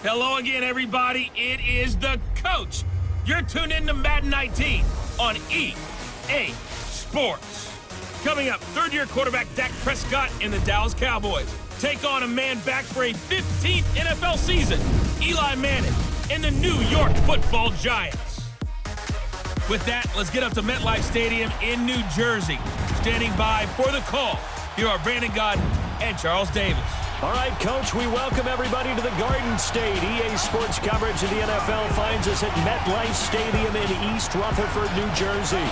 Hello again, everybody. It is the coach. You're tuned in to Madden 19 on EA Sports. Coming up, third-year quarterback Dak Prescott and the Dallas Cowboys take on a man back for a 15th NFL season, Eli Manning and the New York Football Giants. With that, let's get up to MetLife Stadium in New Jersey. Standing by for the call, here are Brandon Gaudin and Charles Davis. All right, Coach, we welcome everybody to the Garden State. EA Sports coverage of the NFL finds us at MetLife Stadium in East Rutherford, New Jersey.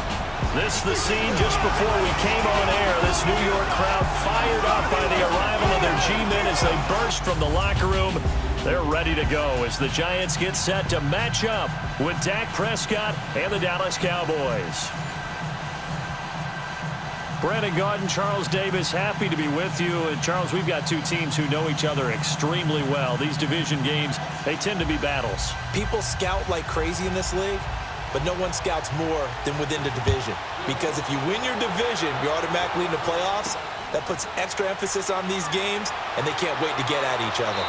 This the scene just before we came on air. This New York crowd fired up by the arrival of their G-men as they burst from the locker room. They're ready to go as the Giants get set to match up with Dak Prescott and the Dallas Cowboys. Brandon Gaudin, Charles Davis, happy to be with you. And Charles, we've got two teams who know each other extremely well. These division games, they tend to be battles. People scout like crazy in this league, but no one scouts more than within the division. Because if you win your division, you're automatically in the playoffs. That puts extra emphasis on these games, and they can't wait to get at each other.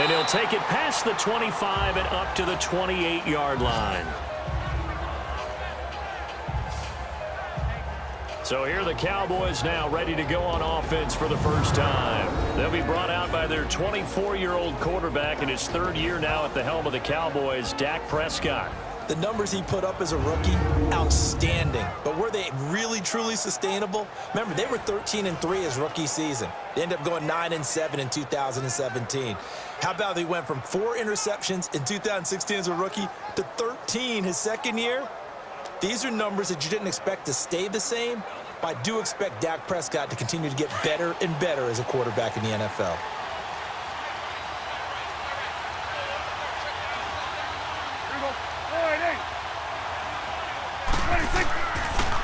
And he'll take it past the 25 and up to the 28-yard line. So here are the Cowboys now ready to go on offense for the first time. They'll be brought out by their 24-year-old quarterback in his third year now at the helm of the Cowboys, Dak Prescott. The numbers he put up as a rookie, outstanding. But were they really, truly sustainable? Remember, they were 13-3 his rookie season. They ended up going 9-7 in 2017. How about they went from 4 interceptions in 2016 as a rookie to 13 his second year? These are numbers that you didn't expect to stay the same, but I do expect Dak Prescott to continue to get better and better as a quarterback in the NFL.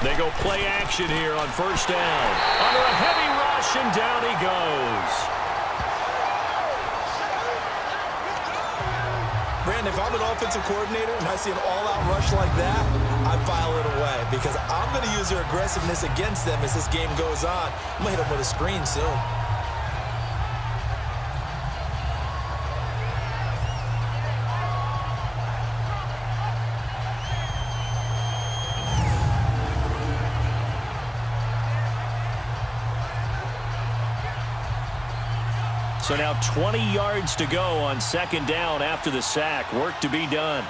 They go play action here on first down. Under a heavy rush, and down he goes. Brandon, if I'm an offensive coordinator and I see an all-out rush like that, I file it away because I'm going to use their aggressiveness against them as this game goes on. I'm going to hit them with a screen soon. So now 20 yards to go on second down after the sack. Work to be done.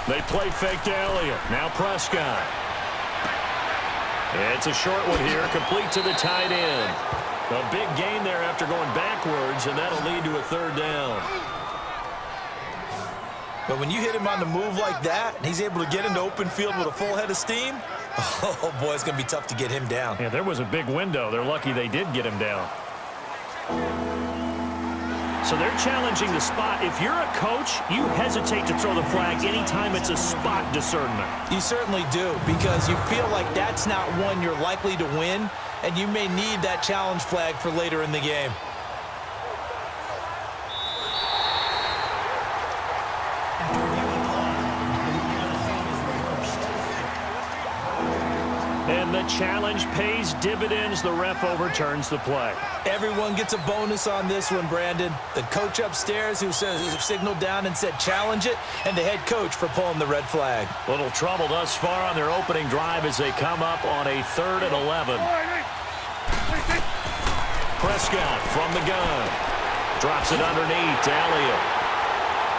They play fake to Elliott. Now Prescott. It's a short one here, complete to the tight end. A big gain there after going backwards, and that'll lead to a third down. But when you hit him on the move like that, and he's able to get into open field with a full head of steam, oh, boy, it's going to be tough to get him down. Yeah, there was a big window. They're lucky they did get him down. So they're challenging the spot. If you're a coach, you hesitate to throw the flag anytime it's a spot discernment. You certainly do, because you feel like that's not one you're likely to win, and you may need that challenge flag for later in the game. And the challenge pays dividends. The ref overturns the play. Everyone gets a bonus on this one, Brandon. The coach upstairs who signaled down and said challenge it, and the head coach for pulling the red flag. Little trouble thus far on their opening drive as they come up on a 3rd and 11. Prescott from the gun. Drops it underneath to Elliott.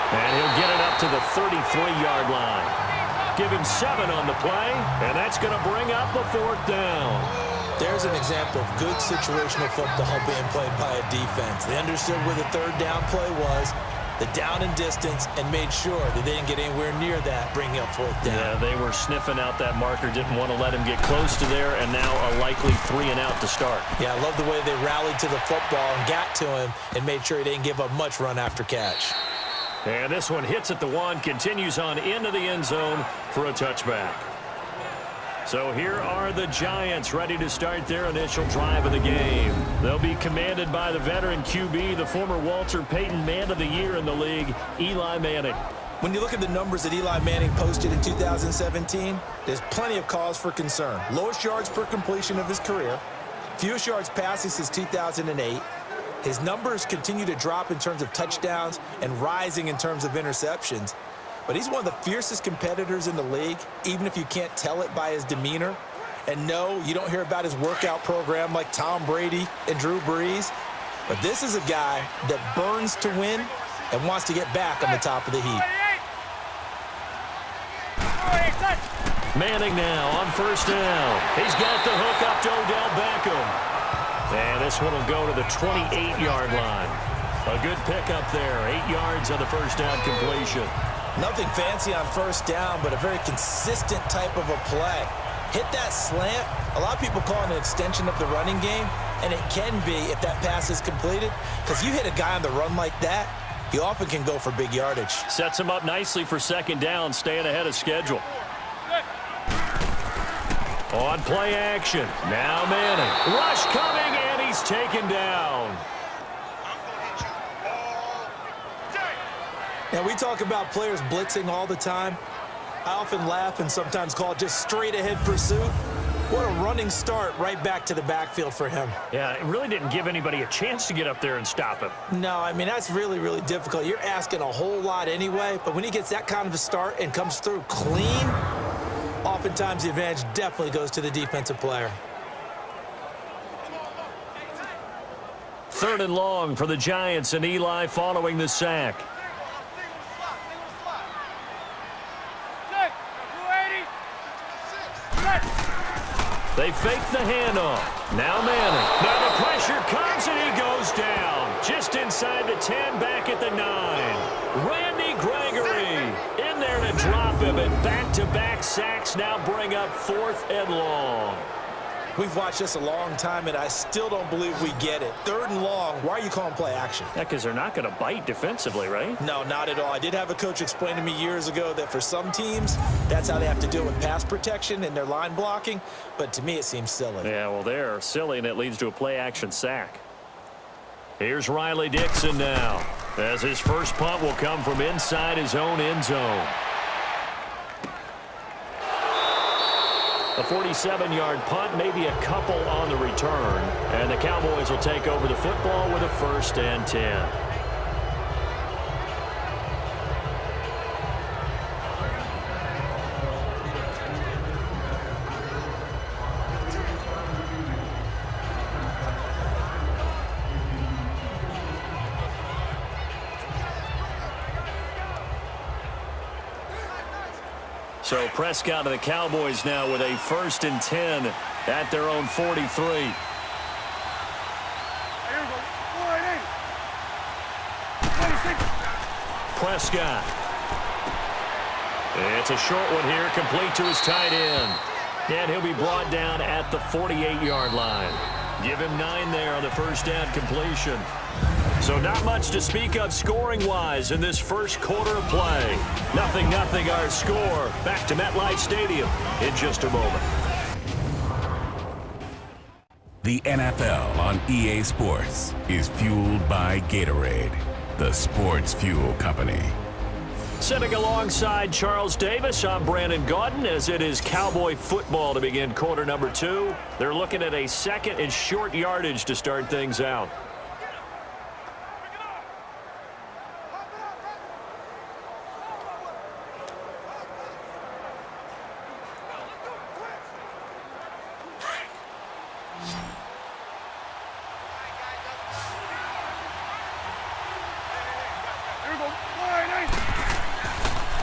And he'll get it up to the 33-yard line. Give him 7 on the play, and that's going to bring up a 4th down. There's an example of good situational football being played by a defense. They understood where the 3rd down play was, the down and distance, and made sure that they didn't get anywhere near that, bringing up 4th down. Yeah, they were sniffing out that marker, didn't want to let him get close to there, and now a likely 3 and out to start. Yeah, I love the way they rallied to the football and got to him and made sure he didn't give up much run after catch. And this one hits at the 1, continues on into the end zone for a touchback. So here are the Giants ready to start their initial drive of the game. They'll be commanded by the veteran QB, the former Walter Payton Man of the Year in the league, Eli Manning. When you look at the numbers that Eli Manning posted in 2017, there's plenty of cause for concern. Lowest yards per completion of his career, Fewest yards passing since 2008. His numbers continue to drop in terms of touchdowns and rising in terms of interceptions. But he's one of the fiercest competitors in the league, even if you can't tell it by his demeanor. And no, you don't hear about his workout program like Tom Brady and Drew Brees. But this is a guy that burns to win and wants to get back on the top of the heap. Manning now on first down. He's got the hook up to Odell Beckham. And this one will go to the 28-yard line. A good pickup there. 8 yards on the first down completion. Nothing fancy on first down, but a very consistent type of a play. Hit that slant. A lot of people call it an extension of the running game, and it can be if that pass is completed, because you hit a guy on the run like that, he often can go for big yardage. Sets him up nicely for second down, staying ahead of schedule. On play action. Now Manning. Rush coming, and he's taken down. Now, we talk about players blitzing all the time. I often laugh and sometimes call it just straight-ahead pursuit. What a running start right back to the backfield for him. Yeah, it really didn't give anybody a chance to get up there and stop him. No, I mean, that's really, really difficult. You're asking a whole lot anyway, but when he gets that kind of a start and comes through clean, oftentimes the advantage definitely goes to the defensive player. 3rd and long for the Giants, and Eli following the sack. They fake the handoff. Now Manning. Now the pressure comes, and he goes down. Just inside the 10, back at the 9. Randy Gregory in there to drop him, and back-to-back sacks now bring up 4th and long. We've watched this a long time, and I still don't believe we get it. 3rd and long, why are you calling play action? Yeah, because they're not going to bite defensively, right? No, not at all. I did have a coach explain to me years ago that for some teams, that's how they have to deal with pass protection and their line blocking, but to me it seems silly. Yeah, well, they're silly, and it leads to a play action sack. Here's Riley Dixon now, as his first punt will come from inside his own end zone. A 47-yard punt, maybe a couple on the return. And the Cowboys will take over the football with a 1st and 10. So Prescott and the Cowboys now with a 1st and 10 at their own 43. Prescott. It's a short one here, complete to his tight end. And he'll be brought down at the 48-yard line. Give him 9 there on the first down completion. So not much to speak of scoring-wise in this first quarter of play. 0-0 our score. Back to MetLife Stadium in just a moment. The NFL on EA Sports is fueled by Gatorade, the sports fuel company. Sitting alongside Charles Davis, I'm Brandon Gaudin, as it is Cowboy football to begin quarter number 2. They're looking at a 2nd and short yardage to start things out.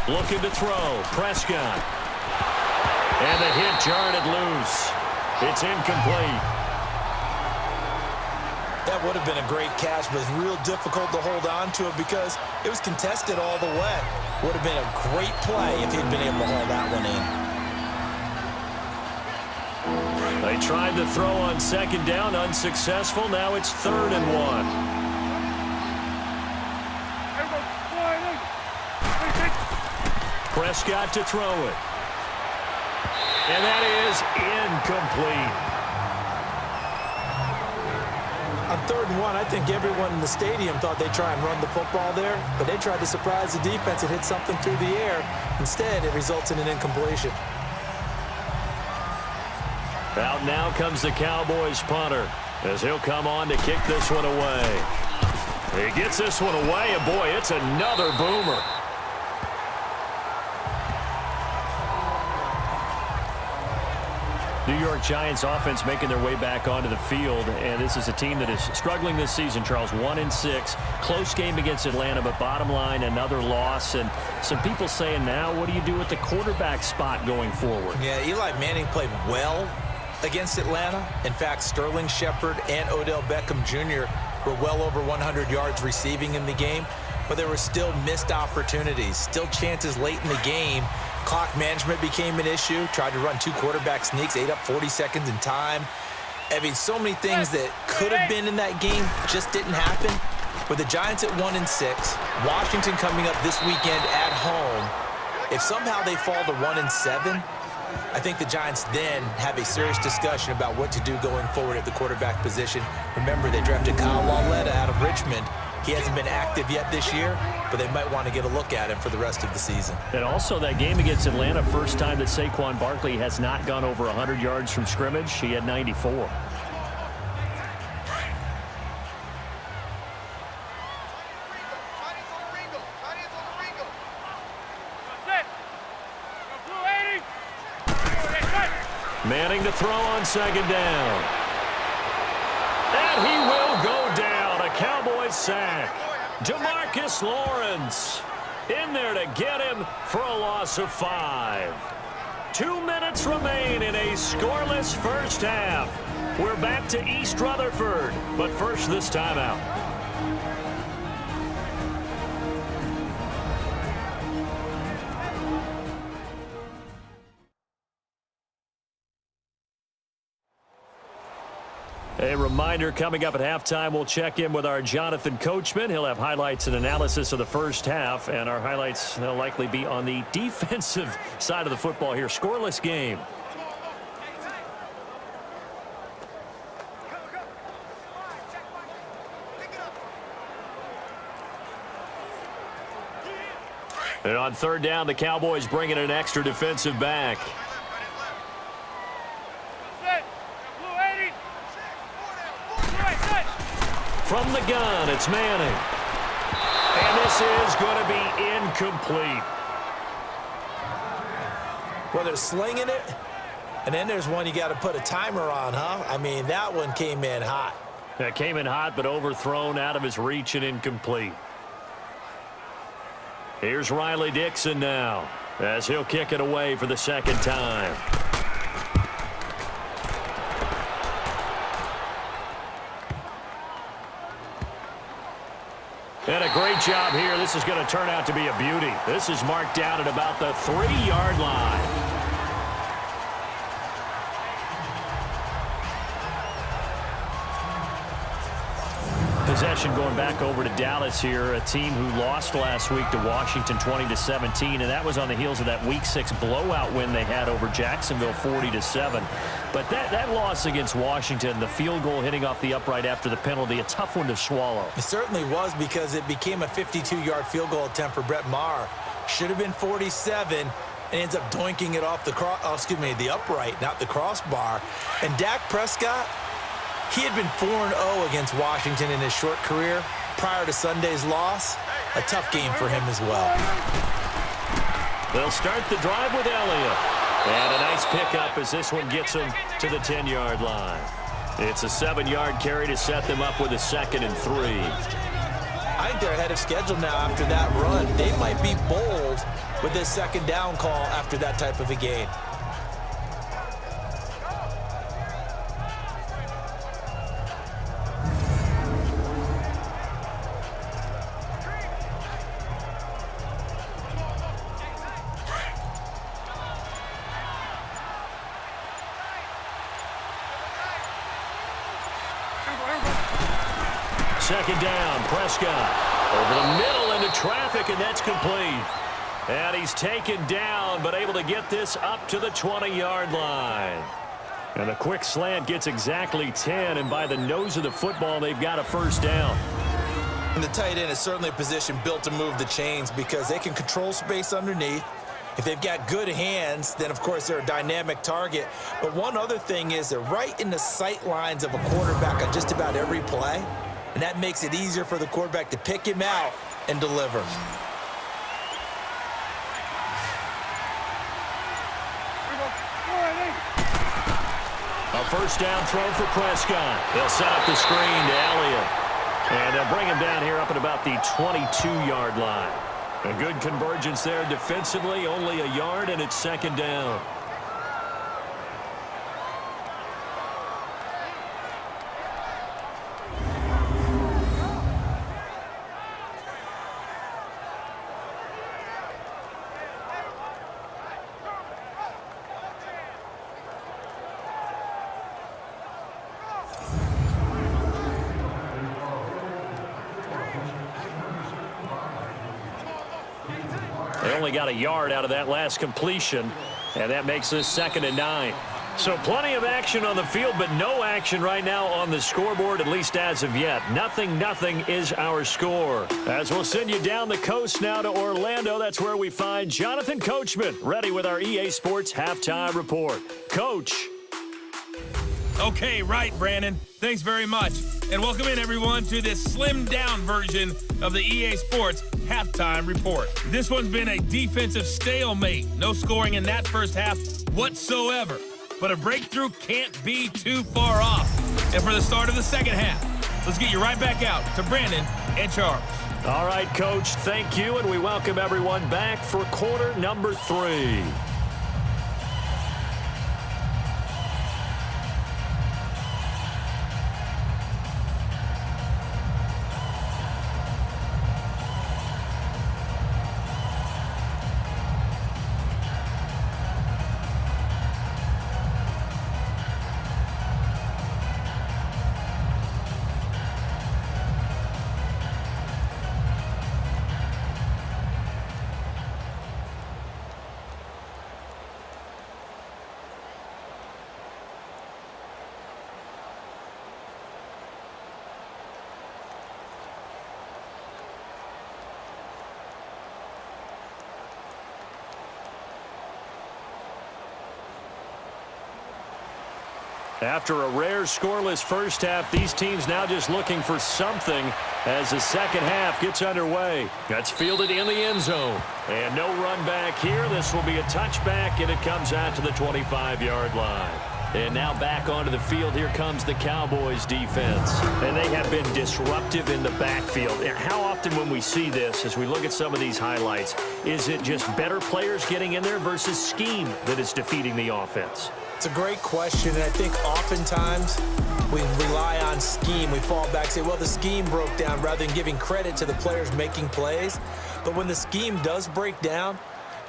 Looking to throw. Prescott. And the hit jarred it loose. It's incomplete. That would have been a great catch, but it's real difficult to hold on to it because it was contested all the way. Would have been a great play if he'd been able to haul that one in. They tried to throw on 2nd down, unsuccessful. Now it's 3rd and 1. Prescott to throw it. And that is incomplete. On 3rd and 1, I think everyone in the stadium thought they'd try and run the football there, but they tried to surprise the defense and hit something through the air. Instead, it results in an incompletion. Out now comes the Cowboys punter as he'll come on to kick this one away. He gets this one away, and boy, it's another boomer. New York Giants offense making their way back onto the field, and this is a team that is struggling this season, Charles. 1-6, close game against Atlanta, but bottom line, another loss. And some people saying now, what do you do with the quarterback spot going forward? Yeah, Eli Manning played well against Atlanta. In fact, Sterling Shepard and Odell Beckham Jr. were well over 100 yards receiving in the game, but there were still missed opportunities, still chances late in the game. Clock management became an issue. Tried to run 2 quarterback sneaks, ate up 40 seconds in time. I mean, so many things that could have been in that game just didn't happen. With the Giants at 1-6, Washington coming up this weekend at home, if somehow they fall to 1-7, I think the Giants then have a serious discussion about what to do going forward at the quarterback position. Remember, they drafted Kyle Lauletta out of Richmond. He hasn't been active yet this year, but they might want to get a look at him for the rest of the season. And also that game against Atlanta, first time that Saquon Barkley has not gone over 100 yards from scrimmage. He had 94. Manning to throw on second down. And he will go down. A Cowboys sack. DeMarcus Lawrence in there to get him for a loss of 5. 2 minutes remain in a scoreless first half. We're back to East Rutherford, but first this timeout. A reminder, coming up at halftime, we'll check in with our Jonathan Coachman. He'll have highlights and analysis of the first half, and our highlights will likely be on the defensive side of the football here. Scoreless game. And on third down, the Cowboys bringing an extra defensive back. From the gun, it's Manning. And this is going to be incomplete. Well, they're slinging it, and then there's one you got to put a timer on, huh? I mean, that one came in hot. That came in hot, but overthrown out of his reach and incomplete. Here's Riley Dixon now, as he'll kick it away for the second time. And a great job here. This is going to turn out to be a beauty. This is marked down at about the 3-yard line. Possession going back over to Dallas here, a team who lost last week to Washington 20-17, and that was on the heels of that Week 6 blowout win they had over Jacksonville 40-7. But that loss against Washington, the field goal hitting off the upright after the penalty, a tough one to swallow. It certainly was, because it became a 52-yard field goal attempt for Brett Maher. Should have been 47, and ends up doinking it off the upright, not the crossbar. And Dak Prescott, he had been 4-0 against Washington in his short career prior to Sunday's loss. A tough game for him as well. They'll start the drive with Elliott. And a nice pickup as this one gets him to the 10-yard line. It's a 7-yard carry to set them up with a 2nd and 3. I think they're ahead of schedule now after that run. They might be bold with this second down call after that type of a gain. Second down, Prescott over the middle into traffic, and that's complete. And he's taken down, but able to get this up to the 20-yard line. And a quick slant gets exactly 10, and by the nose of the football, they've got a first down. And the tight end is certainly a position built to move the chains, because they can control space underneath. If they've got good hands, then, of course, they're a dynamic target. But one other thing is they're right in the sight lines of a quarterback on just about every play, and that makes it easier for the quarterback to pick him out and deliver. A first down throw for Prescott. They'll set up the screen to Elliott. And they'll bring him down here up at about the 22-yard line. A good convergence there defensively, only a yard, and it's second down. They only got a yard out of that last completion, and that makes this 2nd and 9. So plenty of action on the field, but no action right now on the scoreboard, at least as of yet. 0-0 is our score. As we'll send you down the coast now to Orlando, that's where we find Jonathan Coachman, ready with our EA Sports Halftime Report. Coach. Okay, right, Brandon. Thanks very much. And welcome in, everyone, to this slimmed-down version of the EA Sports Halftime Report. This one's been a defensive stalemate. No scoring in that first half whatsoever. But a breakthrough can't be too far off. And for the start of the second half, let's get you right back out to Brandon and Charles. All right, Coach, thank you, and we welcome everyone back for quarter number 3. After a rare scoreless first half, these teams now just looking for something as the second half gets underway. That's fielded in the end zone. And no run back here. This will be a touchback, and it comes out to the 25-yard line. And now back onto the field, here comes the Cowboys defense. And they have been disruptive in the backfield. And how often when we see this, as we look at some of these highlights, is it just better players getting in there versus scheme that is defeating the offense? It's a great question, and I think oftentimes we rely on scheme. We fall back and say, well, the scheme broke down, rather than giving credit to the players making plays. But when the scheme does break down,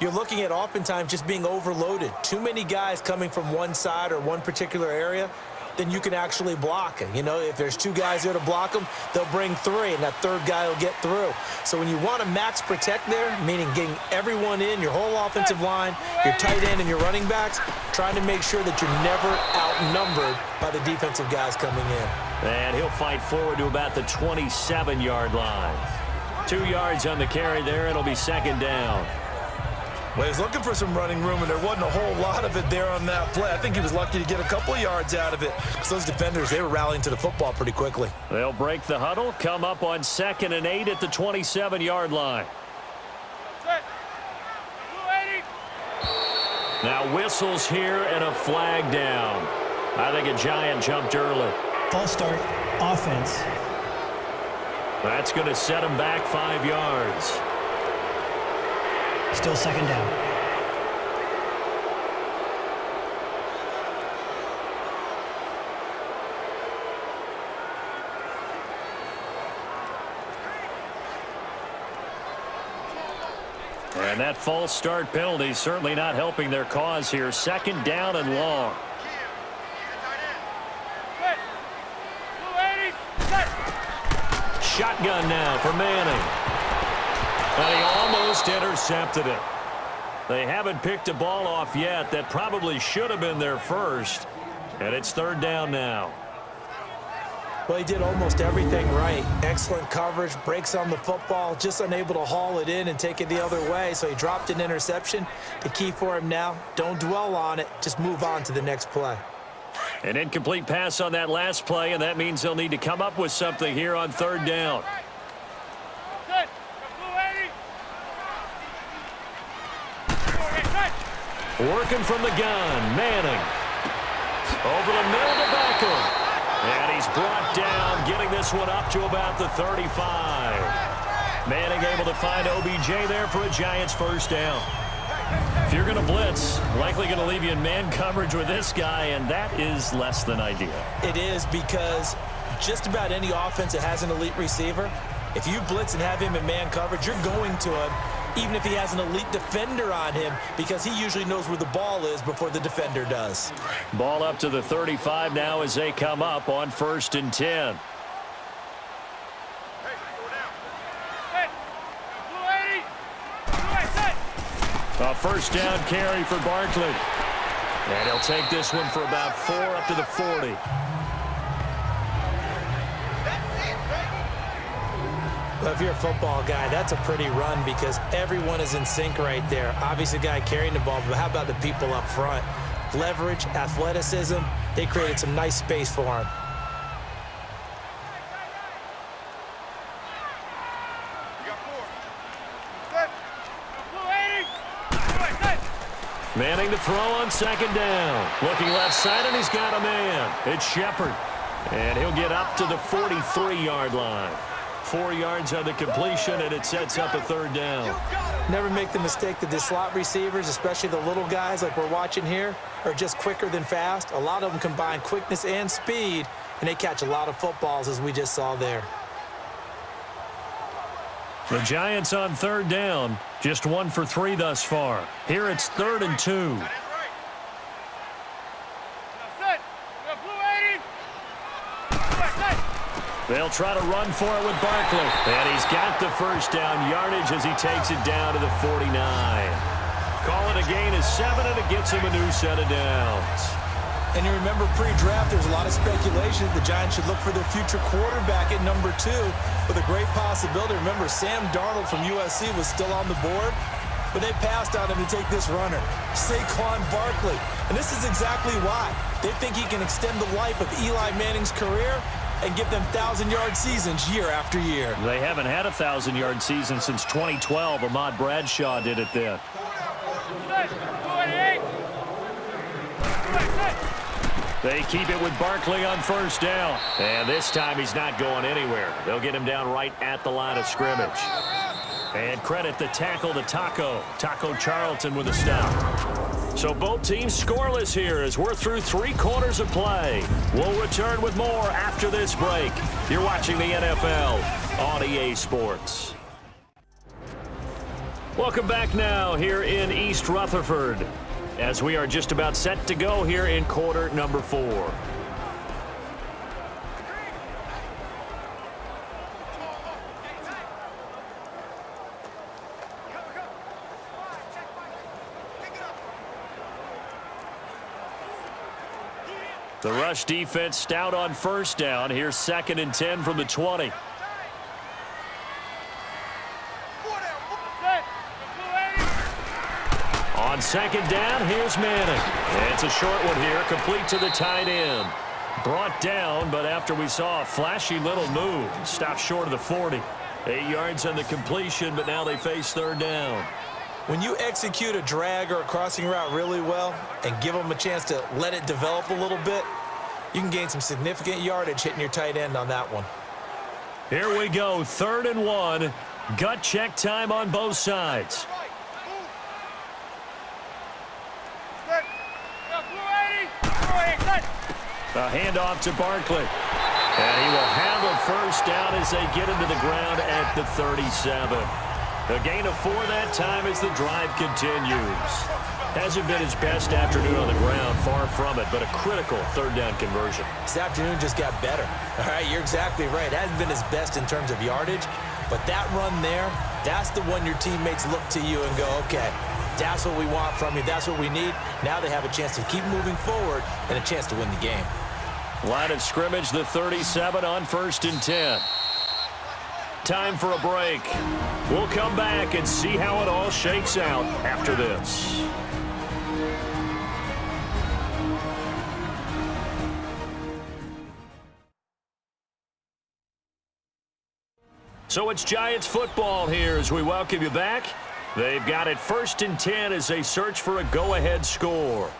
you're looking at oftentimes just being overloaded. Too many guys coming from one side or one particular area, then you can actually block it. You know, if there's 2 guys there to block them, they'll bring 3, and that 3rd guy will get through. So when you want to max protect there, meaning getting everyone in, your whole offensive line, your tight end and your running backs, trying to make sure that you're never outnumbered by the defensive guys coming in. And he'll fight forward to about the 27-yard line. 2 yards on the carry there. It'll be second down. Well, he was looking for some running room, and there wasn't a whole lot of it there on that play. I think he was lucky to get a couple of yards out of it, because those defenders, they were rallying to the football pretty quickly. They'll break the huddle, come up on 2nd and 8 at the 27-yard line. Now whistles here and a flag down. I think a giant jumped early. False start, offense. That's going to set him back 5 yards. Still second down. And that false start penalty certainly not helping their cause here. Second down and long. Shotgun now for Manning. And he almost intercepted it. They haven't picked a ball off yet. That probably should have been their first. And it's 3rd down now. Well, he did almost everything right. Excellent coverage, breaks on the football, just unable to haul it in and take it the other way, so he dropped an interception. The key for him now, don't dwell on it, just move on to the next play. An incomplete pass on that last play, and that means they'll need to come up with something here on third down. Working from the gun, Manning. Over the middle to Beckham. And he's brought down, getting this one up to about the 35. Manning able to find OBJ there for a Giants first down. If you're going to blitz, likely going to leave you in man coverage with this guy, and that is less than ideal. It is, because just about any offense that has an elite receiver, if you blitz and have him in man coverage, you're going to him, even if he has an elite defender on him, because he usually knows where the ball is before the defender does. Ball up to the 35 now as they come up on 1st and 10. A first down carry for Barkley. And he'll take this one for about 4 up to the 40. Well, if you're a football guy, that's a pretty run because everyone is in sync right there. Obviously, the guy carrying the ball, but how about the people up front? Leverage, athleticism, they created some nice space for him. Manning to throw on 2nd down. Looking left side, and he's got a man. It's Shepard. And he'll get up to the 43-yard line. 4 yards on the completion, and it sets up a 3rd down. Never make the mistake that the slot receivers, especially the little guys like we're watching here, are just quicker than fast. A lot of them combine quickness and speed, and they catch a lot of footballs, as we just saw there. The Giants on 3rd down, just 1 for 3 thus far. Here it's 3rd and 2. They'll try to run for it with Barkley. And he's got the first down yardage as he takes it down to the 49. Call it a gain of 7, and it gets him a new set of downs. And you remember pre-draft, there's a lot of speculation the Giants should look for their future quarterback at number 2 with a great possibility. Remember, Sam Darnold from USC was still on the board, but they passed on him to take this runner, Saquon Barkley. And this is exactly why. They think he can extend the life of Eli Manning's career and give them 1,000-yard seasons year after year. They haven't had a 1,000-yard season since 2012. Ahmad Bradshaw did it then. They keep it with Barkley on first down. And this time he's not going anywhere. They'll get him down right at the line of scrimmage. And credit the tackle to Taco Charlton with a stop. So both teams scoreless here as we're through 3 quarters of play. We'll return with more after this break. You're watching the NFL on EA Sports. Welcome back now here in East Rutherford, as we are just about set to go here in quarter number 4. The rush defense stout on first down. Here's 2nd and 10 from the 20. On 2nd down, here's Manning. And it's a short one here, complete to the tight end. Brought down, but after we saw a flashy little move, stopped short of the 40. 8 yards on the completion, but now they face 3rd down. When you execute a drag or a crossing route really well and give them a chance to let it develop a little bit, you can gain some significant yardage hitting your tight end on that one. Here we go, 3rd and 1. Gut check time on both sides. A handoff to Barkley. And he will have a first down as they get into the ground at the 37. A gain of 4 that time as the drive continues. Hasn't been his best afternoon on the ground, far from it, but a critical 3rd down conversion. This afternoon just got better. All right, you're exactly right. It hasn't been his best in terms of yardage, but that run there, that's the one your teammates look to you and go, okay, that's what we want from you. That's what we need. Now they have a chance to keep moving forward and a chance to win the game. Line of scrimmage, the 37 on 1st and 10. Time for a break. We'll come back and see how it all shakes out after this. So it's Giants football here as we welcome you back. They've got it 1st and 10 as they search for a go-ahead score.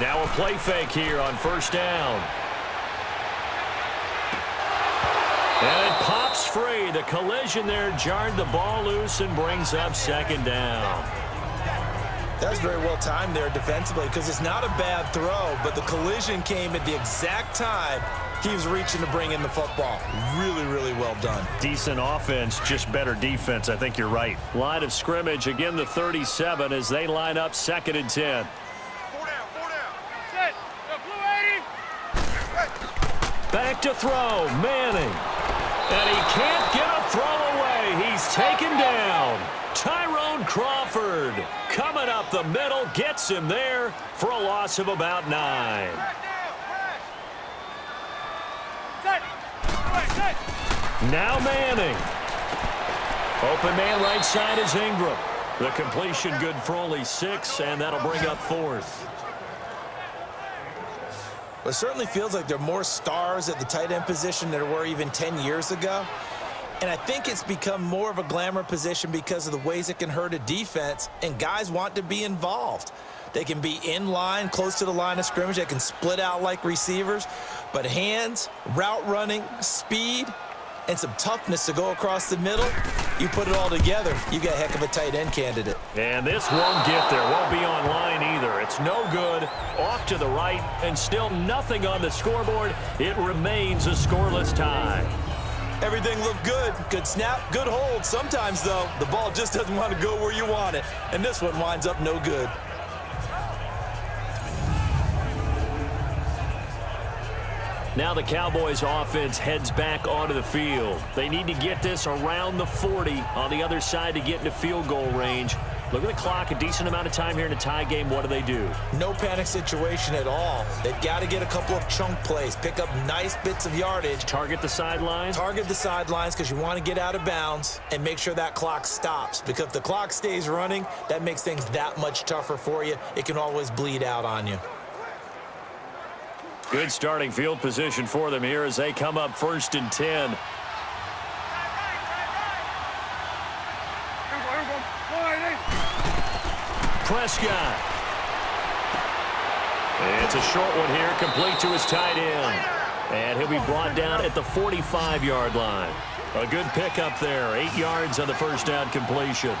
Now a play fake here on 1st down. And it pops free. The collision there jarred the ball loose and brings up 2nd down. That's very well timed there defensively because it's not a bad throw, but the collision came at the exact time he was reaching to bring in the football. Really, really well done. Decent offense, just better defense. I think you're right. Line of scrimmage, again the 37 as they line up 2nd and 10. Back to throw, Manning. And he can't get a throw away. He's taken down. Tyrone Crawford coming up the middle, gets him there for a loss of about 9. Now Manning. Open man right side is Ingram. The completion good for only 6, and that'll bring up 4th. It certainly feels like there are more stars at the tight end position than there were even 10 years ago. And I think it's become more of a glamour position because of the ways it can hurt a defense, and guys want to be involved. They can be in line, close to the line of scrimmage. They can split out like receivers. But hands, route running, speed, and some toughness to go across the middle, you put it all together, you got a heck of a tight end candidate. And this won't get there. Won't be on line either. It's no good. Off to the right, and still nothing on the scoreboard. It remains a scoreless tie. Everything looked good. Good snap, good hold. Sometimes, though, the ball just doesn't want to go where you want it. And this one winds up no good. Now the Cowboys offense heads back onto the field. They need to get this around the 40 on the other side to get into field goal range. Look at the clock, a decent amount of time here in a tie game. What do? No panic situation at all. They've got to get a couple of chunk plays, pick up nice bits of yardage. Target the sidelines? Target the sidelines because you want to get out of bounds and make sure that clock stops. Because if the clock stays running, that makes things that much tougher for you. It can always bleed out on you. Good starting field position for them here as they come up 1st and 10. Prescott. It's a short one here, complete to his tight end. And he'll be brought down at the 45-yard line. A good pickup there, 8 yards on the 1st down completion.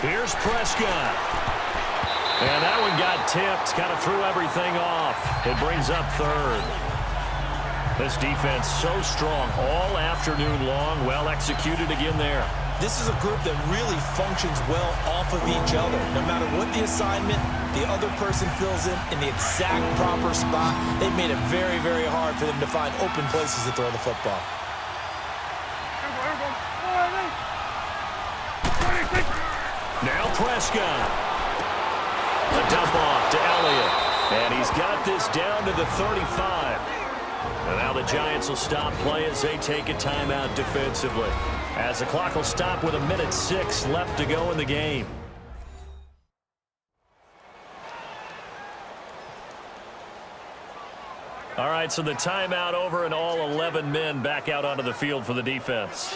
Here's Prescott. And that one got tipped, kind of threw everything off. It brings up 3rd. This defense so strong all afternoon long, well executed again there. This is a group that really functions well off of each other. No matter what the assignment, the other person fills in the exact proper spot. They've made it very, very hard for them to find open places to throw the football. Now Prescott. A dump off to Elliott. And he's got this down to the 35. And now the Giants will stop play as they take a timeout defensively. As the clock will stop with 1:06 left to go in the game. All right, so the timeout over and all 11 men back out onto the field for the defense.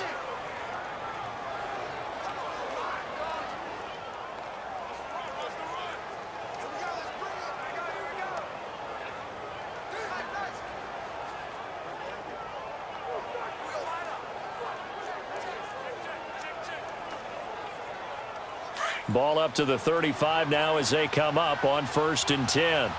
Ball up to the 35 now as they come up on 1st and 10.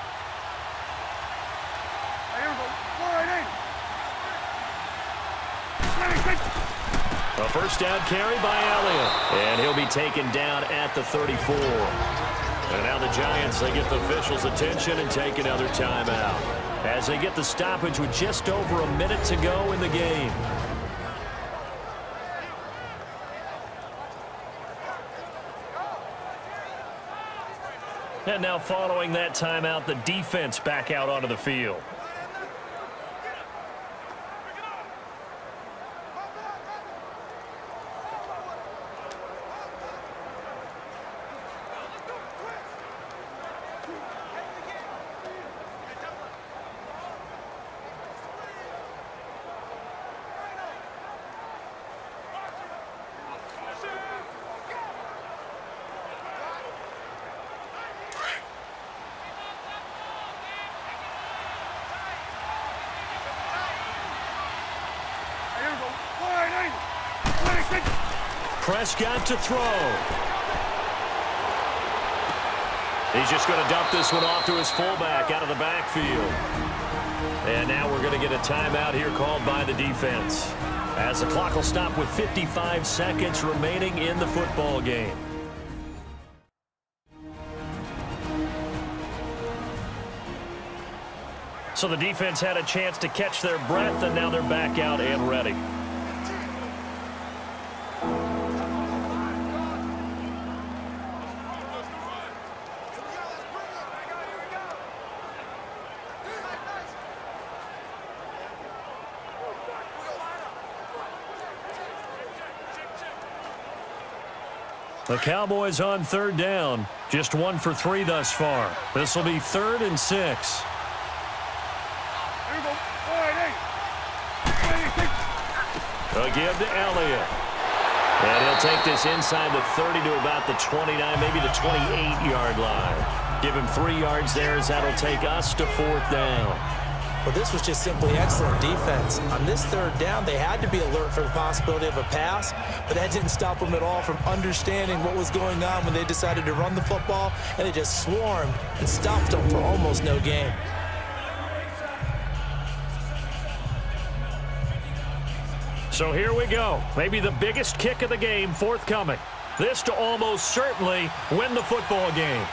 A first down carry by Elliott. And he'll be taken down at the 34. And now the Giants, they get the officials' attention and take another timeout as they get the stoppage with just over a minute to go in the game. And now following that timeout, the defense back out onto the field. Prescott to throw. He's just going to dump this one off to his fullback out of the backfield. And now we're going to get a timeout here called by the defense, as the clock will stop with 55 seconds remaining in the football game. So the defense had a chance to catch their breath, and now they're back out and ready. The Cowboys on third down. Just 1 for 3 thus far. This will be 3rd and 6. A give to Elliott. And he'll take this inside the 30 to about the 29, maybe the 28-yard line. Give him 3 yards there as that'll take us to 4th down. Well, this was just simply excellent defense. On this 3rd down, they had to be alert for the possibility of a pass, but that didn't stop them at all from understanding what was going on when they decided to run the football, and they just swarmed and stopped them for almost no gain. So here we go. Maybe the biggest kick of the game forthcoming. This to almost certainly win the football game.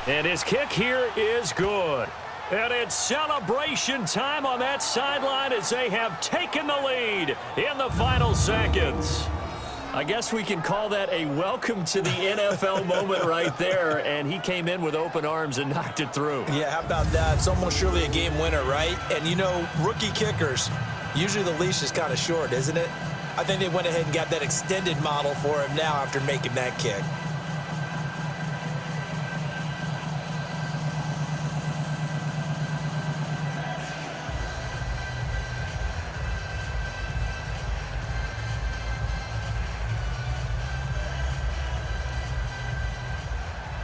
And his kick here is good. And it's celebration time on that sideline as they have taken the lead in the final seconds. I guess we can call that a welcome to the NFL moment right there. And he came in with open arms and knocked it through. Yeah, how about that? It's almost surely a game winner, right? And, you know, rookie kickers, usually the leash is kind of short, isn't it? I think they went ahead and got that extended model for him now after making that kick.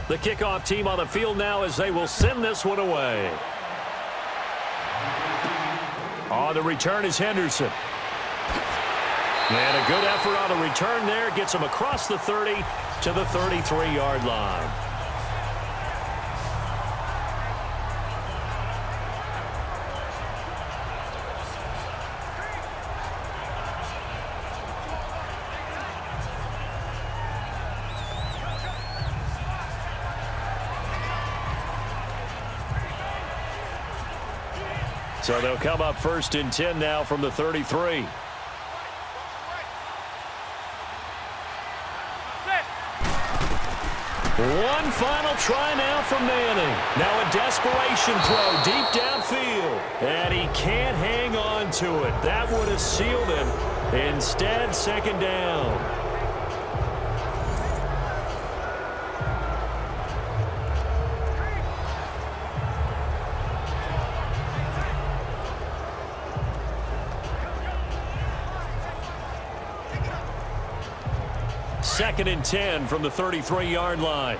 The kickoff team on the field now as they will send this one away. On the return is Henderson. And a good effort on the return there. Gets him across the 30 to the 33-yard line. So they'll come up 1st and 10 now from the 33. One final try now from Manning. Now a desperation throw deep downfield. And he can't hang on to it. That would have sealed him. Instead, 2nd down. Second and 10 from the 33-yard line.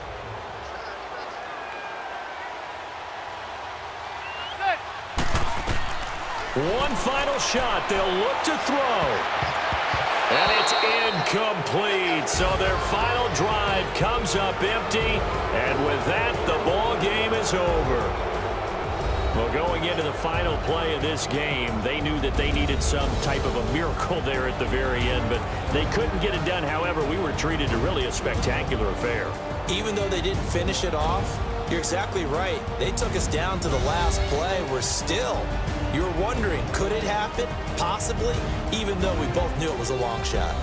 One final shot. They'll look to throw. And it's incomplete. So their final drive comes up empty. And with that, the ball game is over. Well, going into the final play of this game, they knew that they needed some type of a miracle there at the very end, but they couldn't get it done. However, we were treated to really a spectacular affair. Even though they didn't finish it off, you're exactly right. They took us down to the last play. You're wondering, could it happen? Possibly, even though we both knew it was a long shot.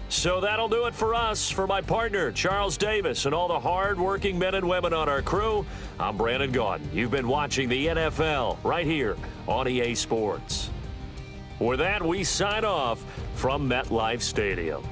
So that'll do it for us. For my partner, Charles Davis, and all the hard-working men and women on our crew, I'm Brandon Gaudin. You've been watching the NFL right here on EA Sports. With that, we sign off from MetLife Stadium.